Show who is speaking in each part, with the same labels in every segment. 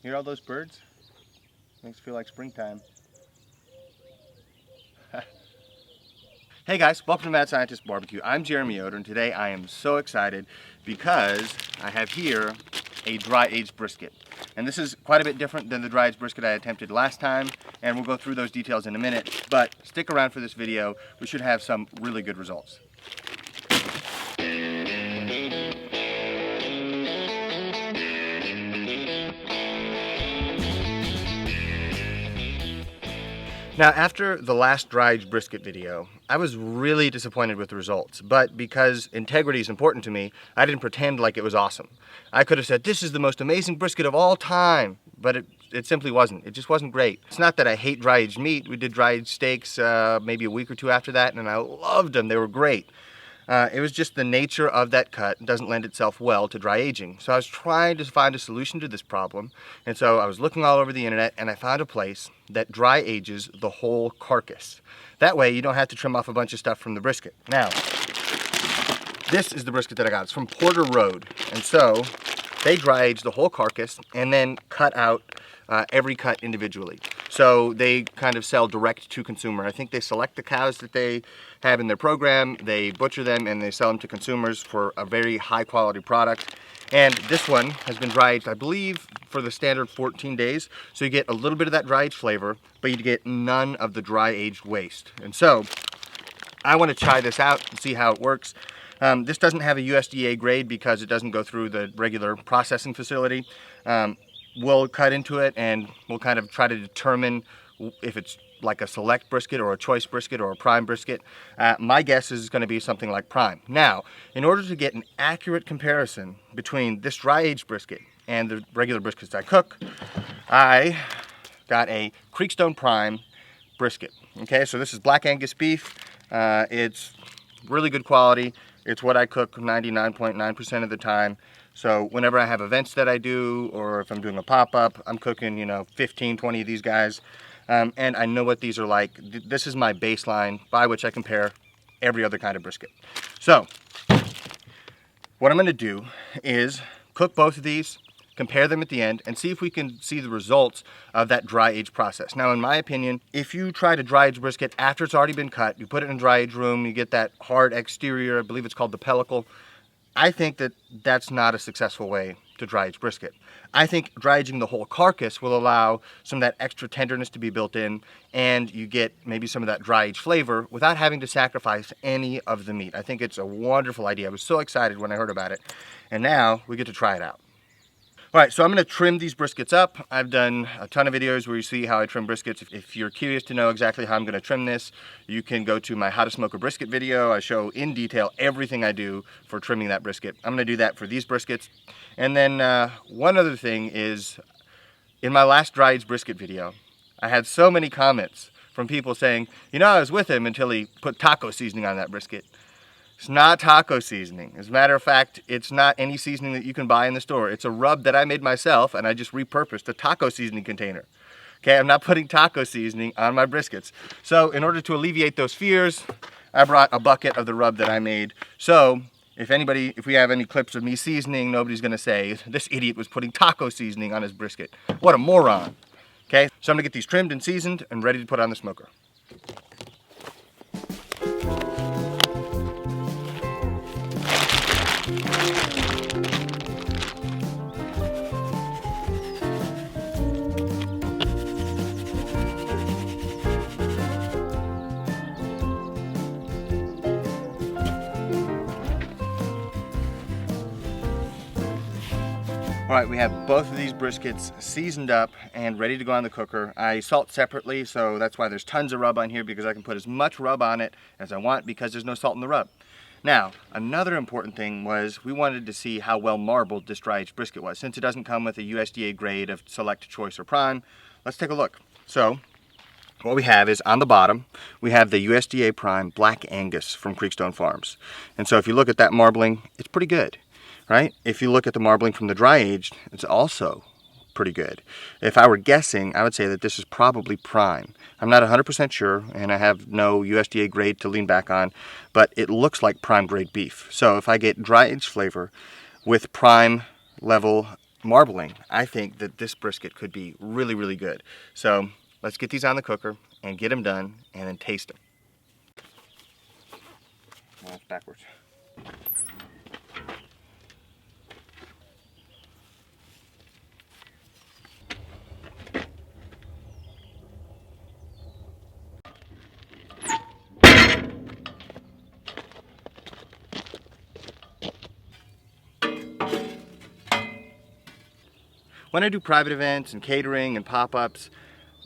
Speaker 1: Hear all those birds? Makes it feel like springtime. Hey guys, welcome to Mad Scientist Barbecue. I'm Jeremy Yoder, and today I am so excited because I have here a dry-aged brisket. And this is quite a bit different than the dry-aged brisket I attempted last time, and we'll go through those details in a minute. But stick around for this video. We should have some really good results. Now, after the last dry-aged brisket video, I was really disappointed with the results, but because integrity is important to me, I didn't pretend like it was awesome. I could have said, this is the most amazing brisket of all time, but it simply wasn't. It just wasn't great. It's not that I hate dry-aged meat. We did dry-aged steaks maybe a week or two after that, and I loved them. They were great. It was just the nature of that cut doesn't lend itself well to dry aging. So I was trying to find a solution to this problem. And so I was looking all over the internet and I found a place that dry ages the whole carcass. That way you don't have to trim off a bunch of stuff from the brisket. Now, this is the brisket that I got. It's from Porter Road. And so they dry age the whole carcass and then cut out every cut individually. So they kind of sell direct to consumer. I think they select the cows that they have in their program, they butcher them, and they sell them to consumers for a very high quality product. And this one has been dry aged, I believe, for the standard 14 days. So you get a little bit of that dry aged flavor, but you get none of the dry aged waste. And so I want to try this out and see how it works. This doesn't have a USDA grade because it doesn't go through the regular processing facility. We'll cut into it and we'll kind of try to determine if it's like a select brisket or a choice brisket or a prime brisket. My guess is it's going to be something like prime. Now, in order to get an accurate comparison between this dry-aged brisket and the regular briskets I cook, I got a Creekstone Prime brisket. Okay, so this is Black Angus beef. It's really good quality. It's what I cook 99.9% of the time. So whenever I have events that I do, or if I'm doing a pop-up, I'm cooking, 15, 20 of these guys. And I know what these are like. This is my baseline by which I compare every other kind of brisket. So what I'm gonna do is cook both of these, compare them at the end, and see if we can see the results of that dry age process. Now, in my opinion, if you try to dry age brisket after it's already been cut, you put it in a dry age room, you get that hard exterior, I believe it's called the pellicle. I think that that's not a successful way to dry age brisket. I think dry aging the whole carcass will allow some of that extra tenderness to be built in, and you get maybe some of that dry age flavor without having to sacrifice any of the meat. I think it's a wonderful idea. I was so excited when I heard about it, and now we get to try it out. All right, so I'm gonna trim these briskets up. I've done a ton of videos where you see how I trim briskets. If you're curious to know exactly how I'm gonna trim this, you can go to my How to Smoke a Brisket video. I show in detail everything I do for trimming that brisket. I'm gonna do that for these briskets. And then one other thing is, in my last dry aged brisket video, I had so many comments from people saying, I was with him until he put taco seasoning on that brisket. It's not taco seasoning. As a matter of fact, it's not any seasoning that you can buy in the store. It's a rub that I made myself, and I just repurposed a taco seasoning container. Okay, I'm not putting taco seasoning on my briskets. So in order to alleviate those fears, I brought a bucket of the rub that I made. So if we have any clips of me seasoning, nobody's gonna say, this idiot was putting taco seasoning on his brisket. What a moron. Okay, so I'm gonna get these trimmed and seasoned and ready to put on the smoker. All right, we have both of these briskets seasoned up and ready to go on the cooker. I salt separately, so that's why there's tons of rub on here, because I can put as much rub on it as I want because there's no salt in the rub. Now, another important thing was we wanted to see how well marbled this dry aged brisket was. Since it doesn't come with a USDA grade of select, choice, or prime, let's take a look. So what we have is on the bottom, we have the USDA prime Black Angus from Creekstone Farms. And so if you look at that marbling, it's pretty good. Right? If you look at the marbling from the dry aged, it's also pretty good. If I were guessing, I would say that this is probably prime. I'm not 100% sure, and I have no USDA grade to lean back on, but it looks like prime grade beef. So if I get dry aged flavor with prime level marbling, I think that this brisket could be really, really good. So let's get these on the cooker and get them done and then taste them. Oh, that's backwards. When I do private events and catering and pop-ups,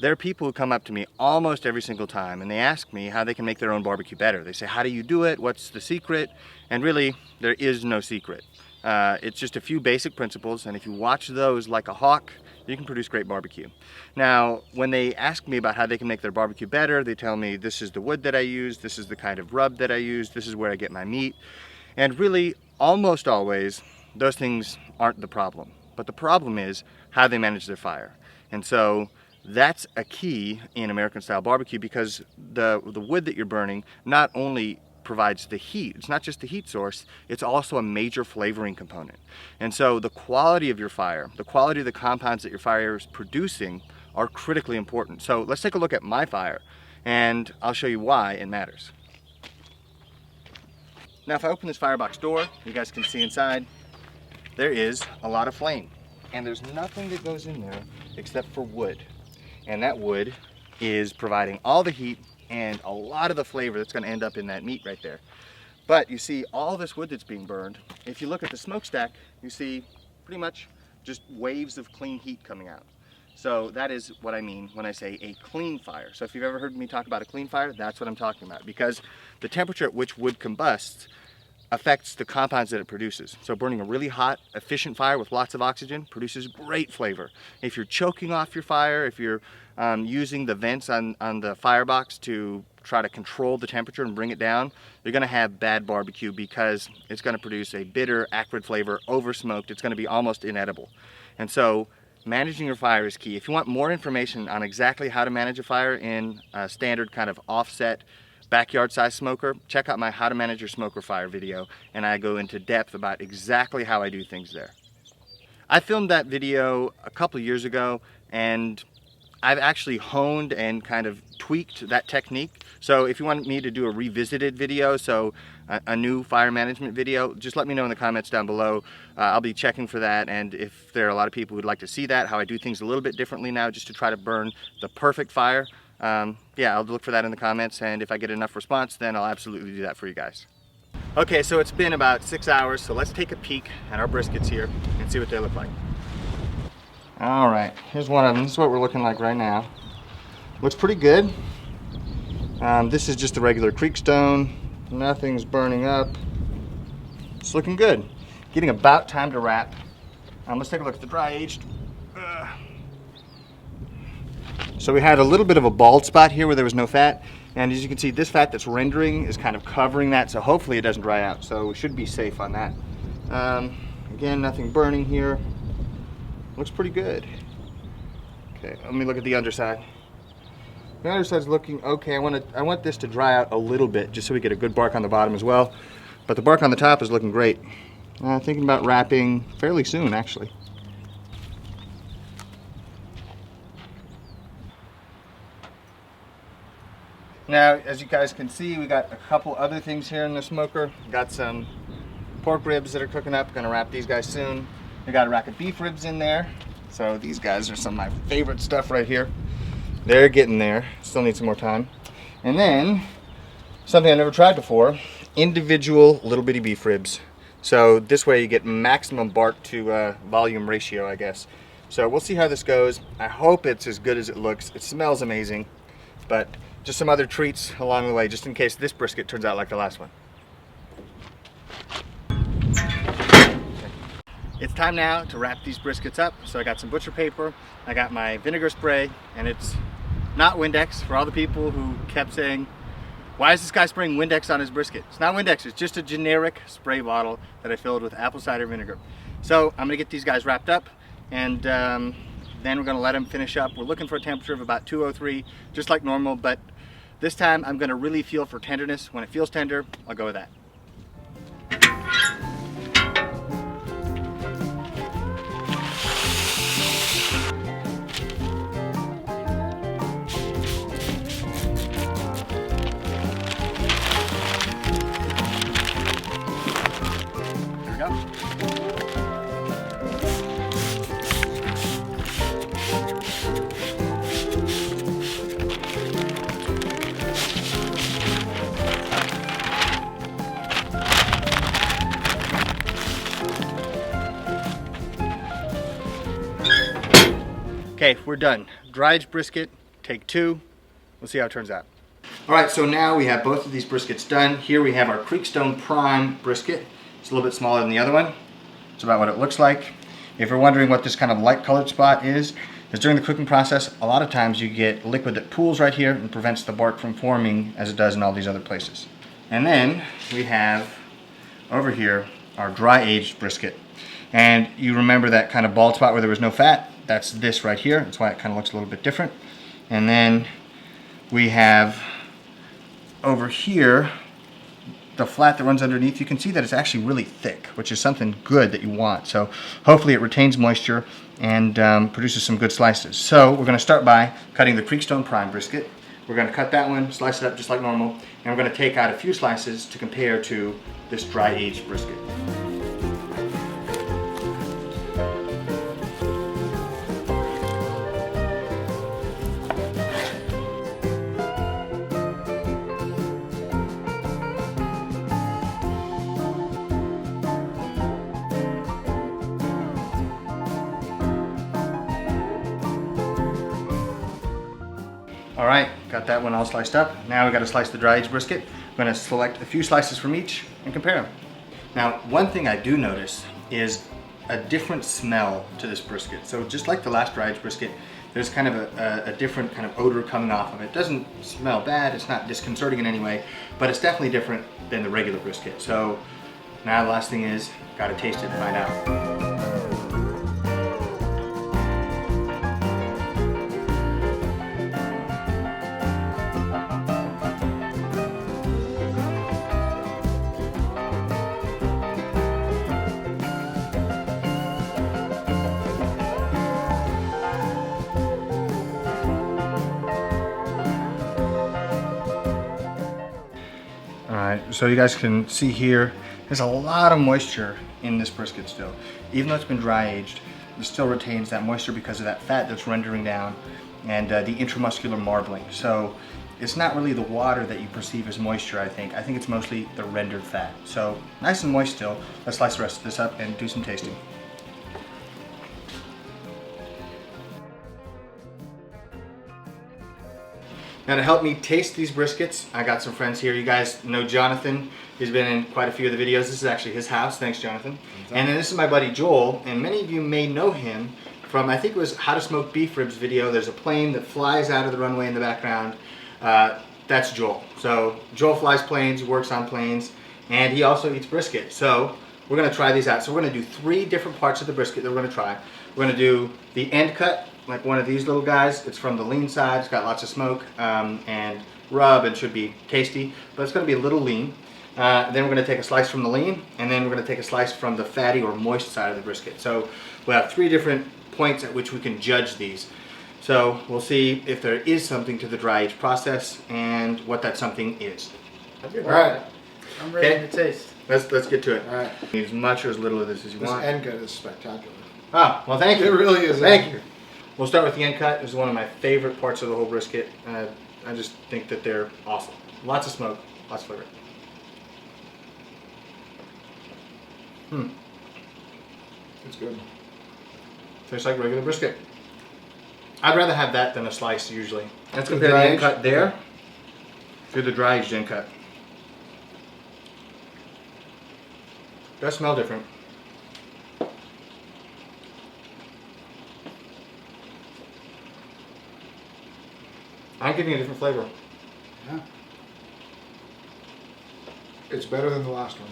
Speaker 1: there are people who come up to me almost every single time and they ask me how they can make their own barbecue better. They say, how do you do it? What's the secret? And really, there is no secret. It's just a few basic principles, and if you watch those like a hawk, you can produce great barbecue. Now, when they ask me about how they can make their barbecue better, they tell me this is the wood that I use, this is the kind of rub that I use, this is where I get my meat. And really, almost always, those things aren't the problem. But the problem is how they manage their fire. And so that's a key in American style barbecue, because the wood that you're burning not only provides the heat, it's not just the heat source, it's also a major flavoring component. And so the quality of your fire, the quality of the compounds that your fire is producing are critically important. So let's take a look at my fire and I'll show you why it matters. Now if I open this firebox door, you guys can see inside, there is a lot of flame. And there's nothing that goes in there except for wood. And that wood is providing all the heat and a lot of the flavor that's gonna end up in that meat right there. But you see all this wood that's being burned, if you look at the smokestack, you see pretty much just waves of clean heat coming out. So that is what I mean when I say a clean fire. So if you've ever heard me talk about a clean fire, that's what I'm talking about, because the temperature at which wood combusts affects the compounds that it produces. So burning a really hot, efficient fire with lots of oxygen produces great flavor. If you're choking off your fire, if you're using the vents on the firebox to try to control the temperature and bring it down, you're gonna have bad barbecue, because it's gonna produce a bitter, acrid flavor, over smoked. It's gonna be almost inedible. And so managing your fire is key. If you want more information on exactly how to manage a fire in a standard kind of offset backyard size smoker, check out my How to Manage Your Smoker Fire video, and I go into depth about exactly how I do things there. I filmed that video a couple years ago, and I've actually honed and kind of tweaked that technique. So if you want me to do a revisited video, so a new fire management video, just let me know in the comments down below. I'll be checking for that, and if there are a lot of people who'd like to see that, how I do things a little bit differently now just to try to burn the perfect fire, yeah, I'll look for that in the comments, and if I get enough response, then I'll absolutely do that for you guys. Okay, so it's been about 6 hours, so let's take a peek at our briskets here and see what they look like. All right, here's one of them. This is what we're looking like right now. Looks pretty good. This is just a regular creek stone. Nothing's burning up. It's looking good. Getting about time to wrap. Let's take a look at the dry aged. So we had a little bit of a bald spot here where there was no fat, and as you can see, this fat that's rendering is kind of covering that, so hopefully it doesn't dry out, so we should be safe on that. Again, nothing burning here. Looks pretty good. Okay, let me look at the underside. The underside's looking okay. I want this to dry out a little bit just so we get a good bark on the bottom as well, but the bark on the top is looking great. Thinking about wrapping fairly soon, actually. Now, as you guys can see, we got a couple other things here in the smoker. Got some pork ribs that are cooking up. Gonna wrap these guys soon. We got a rack of beef ribs in there. So these guys are some of my favorite stuff right here. They're getting there. Still need some more time. And then, something I never tried before, individual little bitty beef ribs. So this way you get maximum bark to volume ratio, I guess. So we'll see how this goes. I hope it's as good as it looks. It smells amazing, but just some other treats along the way, just in case this brisket turns out like the last one. It's time now to wrap these briskets up. So I got some butcher paper, I got my vinegar spray, and it's not Windex. For all the people who kept saying, why is this guy spraying Windex on his brisket? It's not Windex, it's just a generic spray bottle that I filled with apple cider vinegar. So I'm gonna get these guys wrapped up, and then we're gonna let them finish up. We're looking for a temperature of about 203, just like normal, but this time I'm gonna really feel for tenderness. When it feels tender, I'll go with that. Okay, we're done. Dried brisket, take 2. We'll see how it turns out. All right, so now we have both of these briskets done. Here we have our Creekstone Prime brisket. It's a little bit smaller than the other one. It's about what it looks like. If you're wondering what this kind of light colored spot is during the cooking process, a lot of times you get liquid that pools right here and prevents the bark from forming as it does in all these other places. And then we have over here our dry aged brisket. And you remember that kind of bald spot where there was no fat? That's this right here. That's why it kind of looks a little bit different. And then we have over here the flat that runs underneath. You can see that it's actually really thick, which is something good that you want. So hopefully it retains moisture and produces some good slices. So we're going to start by cutting the Creekstone Prime brisket. We're going to cut that one, slice it up just like normal, and we're going to take out a few slices to compare to this dry aged brisket. All right, got that one all sliced up. Now we got to slice the dry aged brisket. I'm going to select a few slices from each and compare them. Now, one thing I do notice is a different smell to this brisket. So just like the last dry aged brisket, there's kind of a different kind of odor coming off of it. It doesn't smell bad, it's not disconcerting in any way, but it's definitely different than the regular brisket. So now the last thing is, got to taste it and find out. Alright, so you guys can see here, there's a lot of moisture in this brisket still. Even though it's been dry aged, it still retains that moisture because of that fat that's rendering down and the intramuscular marbling. So it's not really the water that you perceive as moisture, I think. I think it's mostly the rendered fat. So nice and moist still. Let's slice the rest of this up and do some tasting. Now to help me taste these briskets, I got some friends here. You guys know Jonathan. He's been in quite a few of the videos. This is actually his house. Thanks, Jonathan. And then this is my buddy Joel, and many of you may know him from, I think it was How to Smoke Beef Ribs video. There's a plane that flies out of the runway in the background. That's Joel. So Joel flies planes, works on planes, and he also eats brisket. So we're gonna try these out. So we're gonna do 3 different parts of the brisket that we're gonna try. We're gonna do the end cut, like one of these little guys. It's from the lean side. It's got lots of smoke and rub and should be tasty, but it's going to be a little lean. Then we're going to take a slice from the lean, and then we're going to take a slice from the fatty or moist side of the brisket. So we'll have 3 different points at which we can judge these. So we'll see if there is something to the dry age process and what that something is.
Speaker 2: All right.
Speaker 3: I'm ready to taste.
Speaker 1: Let's get to it.
Speaker 2: All right.
Speaker 1: Need as much or as little of this as you
Speaker 2: This
Speaker 1: want.
Speaker 2: end cut is spectacular.
Speaker 1: Ah, well, thank you.
Speaker 2: It really is.
Speaker 1: Thank you. We'll start with the end cut. This is one of my favorite parts of the whole brisket. I just think that they're awesome. Lots of smoke, lots of flavor.
Speaker 2: It's good.
Speaker 1: Tastes like regular brisket. I'd rather have that than a slice usually. Let's
Speaker 2: The
Speaker 1: compare the
Speaker 2: dry
Speaker 1: end
Speaker 2: aged?
Speaker 1: cut there to the dry aged end cut. Does smell different. I'm getting a different flavor.
Speaker 2: Yeah. It's better than the last one.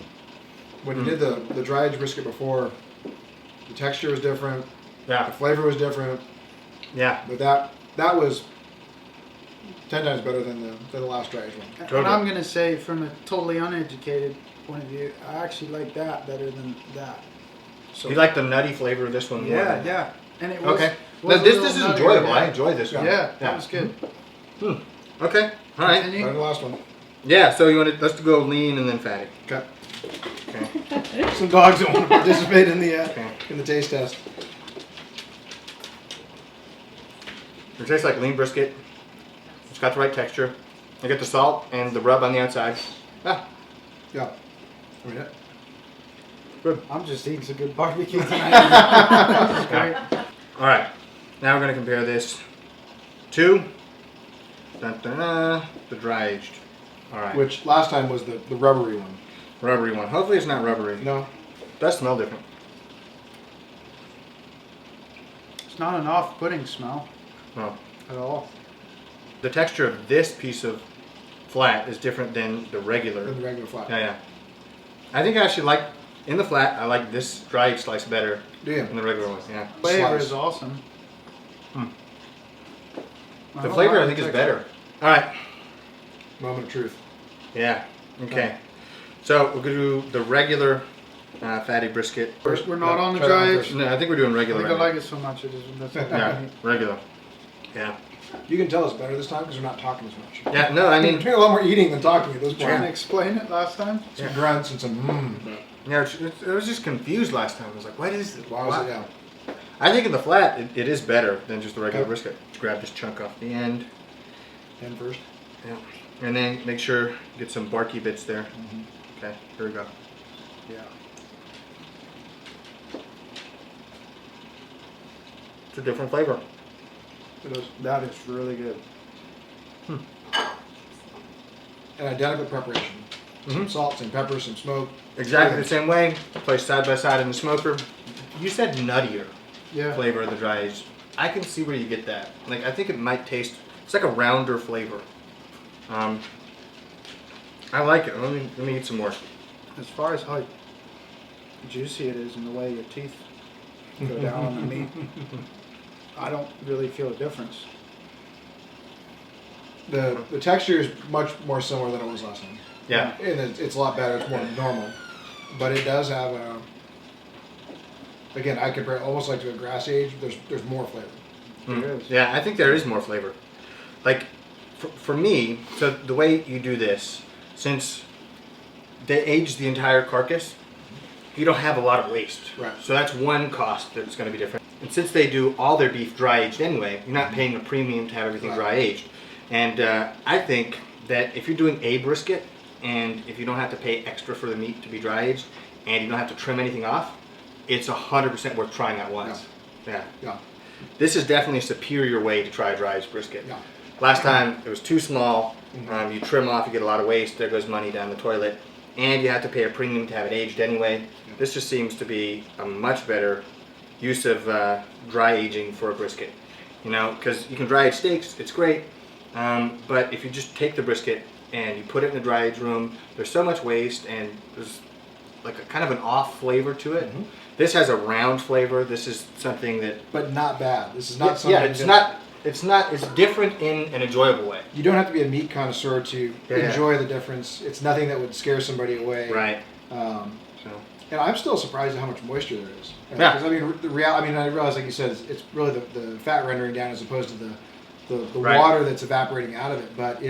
Speaker 2: When you did the dry aged brisket before, the texture was different, the
Speaker 1: Yeah,
Speaker 2: flavor was different,
Speaker 1: yeah.
Speaker 2: but that was 10 times better than the last dry aged one.
Speaker 1: Totally.
Speaker 3: And I'm going to say, from a totally uneducated point of view, I actually like that better than that.
Speaker 2: So
Speaker 1: You like the nutty flavor of this one more?
Speaker 3: Yeah,
Speaker 1: than-
Speaker 3: yeah. And it was,
Speaker 1: Okay.
Speaker 3: was
Speaker 1: No,
Speaker 3: a
Speaker 1: this
Speaker 3: little
Speaker 1: is
Speaker 3: nuttier,
Speaker 1: enjoyable.
Speaker 3: yeah.
Speaker 1: I enjoy this one.
Speaker 3: Yeah, that was good.
Speaker 1: Okay. All right.
Speaker 3: Continue.
Speaker 2: better than the last one.
Speaker 1: Yeah. So you want to let's go lean and then fatty.
Speaker 2: Okay.
Speaker 1: Okay.
Speaker 2: Some dogs don't want to participate in
Speaker 1: Okay.
Speaker 2: the taste test.
Speaker 1: It tastes like lean brisket. It's got the right texture. You get the salt and the rub on the outside. Ah,
Speaker 2: Yeah. I mean,
Speaker 3: I'm just eating some good barbecue tonight. This is great.
Speaker 1: all right. Now we're going to compare this to the dry aged. All right.
Speaker 2: Which last time was the rubbery one.
Speaker 1: Rubbery one. Hopefully it's not rubbery.
Speaker 2: No.
Speaker 1: It does smell different.
Speaker 3: It's not an off-putting smell
Speaker 1: No.
Speaker 3: at all.
Speaker 1: The texture of this piece of flat is different than the regular.
Speaker 2: Than the regular flat.
Speaker 1: Yeah. I think I actually like, in the flat, I like this dry aged slice better
Speaker 2: Do you?
Speaker 1: than the regular one. Yeah.
Speaker 3: Flavor
Speaker 2: Slice.
Speaker 3: is awesome.
Speaker 1: The flavor I think is better. All right.
Speaker 2: Moment of truth.
Speaker 1: Yeah. Okay. So we're gonna do the regular fatty brisket.
Speaker 3: We're not on the
Speaker 2: try that one
Speaker 3: dry
Speaker 2: first.
Speaker 3: age.
Speaker 1: No, I think we're doing
Speaker 3: I
Speaker 1: regular.
Speaker 3: think I
Speaker 1: right
Speaker 3: like it so much. It is. That's all
Speaker 1: now.
Speaker 3: I
Speaker 1: Yeah,
Speaker 3: need.
Speaker 1: regular. Yeah.
Speaker 2: You can tell it's better this time because we're not talking as much.
Speaker 1: Yeah. No, I
Speaker 2: We're
Speaker 1: mean,
Speaker 2: doing a lot more eating than talking at this point.
Speaker 3: Trying to explain it last time.
Speaker 2: Some grunts and some
Speaker 1: yeah. I was just confused last time. I was like, what is it?
Speaker 2: Why was it? Yeah.
Speaker 1: I think in the flat, it is better than just the regular
Speaker 2: Okay.
Speaker 1: brisket. Let's grab this chunk off the end.
Speaker 2: And first.
Speaker 1: Yeah. And then make sure you get some barky bits there.
Speaker 2: Mm-hmm.
Speaker 1: Okay. Here we go.
Speaker 3: Yeah.
Speaker 1: It's a different flavor.
Speaker 2: It is.
Speaker 3: That is really good.
Speaker 2: An identical preparation. Some salt, some pepper, some smoke.
Speaker 1: Exactly the same way. Placed side by side in the smoker. You said nuttier
Speaker 3: Yeah.
Speaker 1: flavor of the dry aged. I can see where you get that. Like I think it might taste. It's like a rounder flavor. I like it. Let me eat some more.
Speaker 3: As far as how juicy it is and the way your teeth go down on the meat, I don't really feel a difference.
Speaker 2: The texture is much more similar than it was last time.
Speaker 1: Yeah.
Speaker 2: And it's a lot better. It's more normal. But it does have a. Again, I compare it almost like to a grass age. There's more flavor.
Speaker 3: There is.
Speaker 1: Yeah, I think there is more flavor. Like, for me, so the way you do this, since they age the entire carcass, you don't have a lot of waste.
Speaker 2: Right.
Speaker 1: So that's one cost that's going to be different. And since they do all their beef dry aged anyway, you're not paying a premium to have everything
Speaker 2: Right.
Speaker 1: dry aged. And I think that if you're doing a brisket, and if you don't have to pay extra for the meat to be dry aged, and you don't have to trim anything off, it's 100% worth trying that once. Yeah.
Speaker 2: Yeah.
Speaker 1: This is definitely a superior way to try a dry aged brisket.
Speaker 2: Yeah.
Speaker 1: Last time it was too small. You trim off, you get a lot of waste. There goes money down the toilet, and you have to pay a premium to have it aged anyway. This just seems to be a much better use of dry aging for a brisket. You know, because you can dry age steaks, it's great, but if you just take the brisket and you put it in the dry age room, there's so much waste, and there's like a kind of an off flavor to it. This has a round flavor. This is something that
Speaker 2: But not bad. This is not something.
Speaker 1: yeah, it's not. It's different in an enjoyable way.
Speaker 2: You don't have to be a meat connoisseur to
Speaker 1: Yeah.
Speaker 2: enjoy the difference. It's nothing that would scare somebody away.
Speaker 1: Right.
Speaker 2: So,
Speaker 1: So
Speaker 2: and I'm still surprised at how much moisture there is.
Speaker 1: Yeah.
Speaker 2: Because I mean, I realize, like you said, it's really the fat rendering down as opposed to the
Speaker 1: Right.
Speaker 2: water that's evaporating out of it. But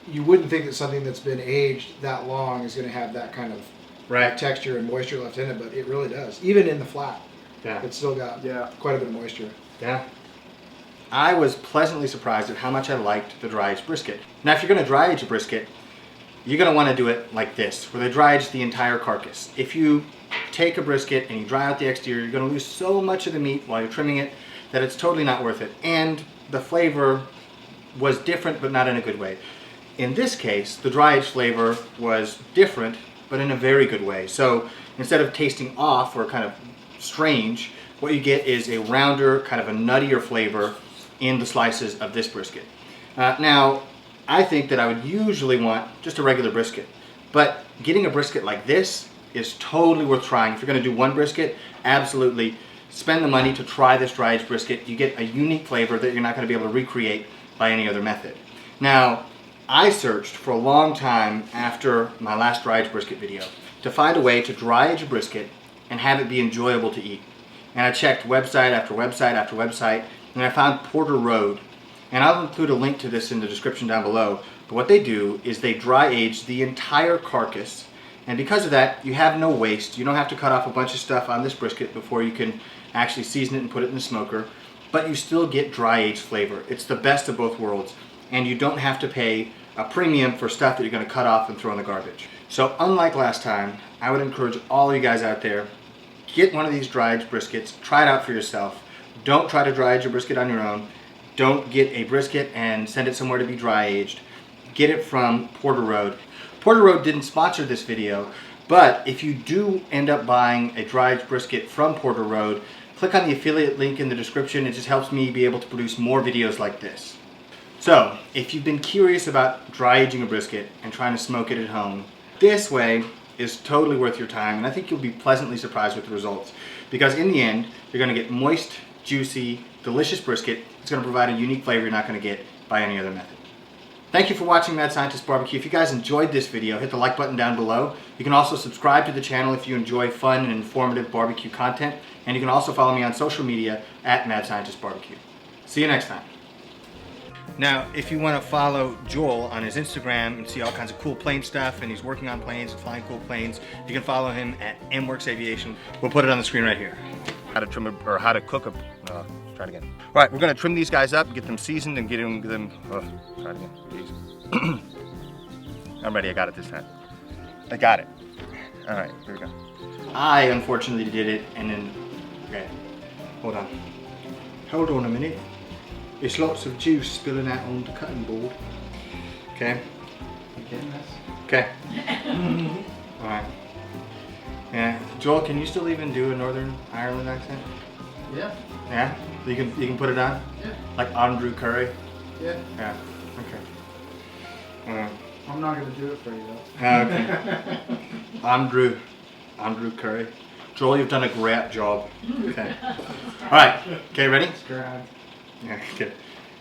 Speaker 2: you wouldn't think that something that's been aged that long is going to have that kind of
Speaker 1: right.
Speaker 2: texture and moisture left in it, but it really does. Even in the flat,
Speaker 1: Yeah.
Speaker 2: it's still got
Speaker 3: Yeah.
Speaker 2: quite a bit of moisture.
Speaker 1: Yeah. I was pleasantly surprised at how much I liked the dry aged brisket. Now, if you're going to dry age a brisket, you're going to want to do it like this, where they dry age the entire carcass. If you take a brisket and you dry out the exterior, you're going to lose so much of the meat while you're trimming it that it's totally not worth it. And the flavor was different, but not in a good way. In this case, the dry aged flavor was different, but in a very good way. So instead of tasting off or kind of strange, what you get is a rounder, kind of a nuttier flavor in the slices of this brisket. Now, I think that I would usually want just a regular brisket, but getting a brisket like this is totally worth trying. If you're going to do one brisket, absolutely spend the money to try this dry aged brisket. You get a unique flavor that you're not going to be able to recreate by any other method. Now, I searched for a long time after my last dry aged brisket video to find a way to dry age a brisket and have it be enjoyable to eat. And I checked website after website after website, and I found Porter Road. And I'll include a link to this in the description down below. But what they do is they dry age the entire carcass, and because of that, you have no waste. You don't have to cut off a bunch of stuff on this brisket before you can actually season it and put it in the smoker, but you still get dry aged flavor. It's the best of both worlds, and you don't have to pay a premium for stuff that you're going to cut off and throw in the garbage. So unlike last time, I would encourage all you guys out there, get one of these dry aged briskets, try it out for yourself. Don't try to dry age your brisket on your own. Don't get a brisket and send it somewhere to be dry aged. Get it from Porter Road. Porter Road didn't sponsor this video, but if you do end up buying a dry aged brisket from Porter Road, click on the affiliate link in the description. It just helps me be able to produce more videos like this. So, if you've been curious about dry aging a brisket and trying to smoke it at home, this way is totally worth your time, and I think you'll be pleasantly surprised with the results. Because in the end, you're going to get moist, juicy, delicious brisket. It's going to provide a unique flavor you're not going to get by any other method. Thank you for watching Mad Scientist Barbecue. If you guys enjoyed this video, hit the like button down below. You can also subscribe to the channel if you enjoy fun and informative barbecue content. And you can also follow me on social media at Mad Scientist Barbecue. See you next time. Now, if you want to follow Joel on his Instagram and see all kinds of cool plane stuff, and he's working on planes and flying cool planes, you can follow him at MWorks Aviation. We'll put it on the screen right here. How to trim or how to cook a. Try it again. All right, we're gonna trim these guys up, get them seasoned, and get them. Try it again. Jeez. I'm ready. I got it this time. I got it. All right, here we go. I unfortunately did it, and then. Okay. Hold on. Hold on a minute. There's lots of juice spilling out on the cutting board. Okay.
Speaker 3: You getting this?
Speaker 1: Okay. All right. Yeah. Joel, can you still even do a Northern Ireland accent?
Speaker 3: Yeah.
Speaker 1: Yeah. You can put it on.
Speaker 3: Yeah.
Speaker 1: Like Andrew Curry.
Speaker 3: Yeah.
Speaker 1: Yeah. Okay.
Speaker 3: I'm not gonna do it for you though.
Speaker 1: Okay. Andrew Curry. Joel, you've done a great job. Okay. All right. Okay. Ready?
Speaker 3: It's grand.
Speaker 1: Yeah. Good.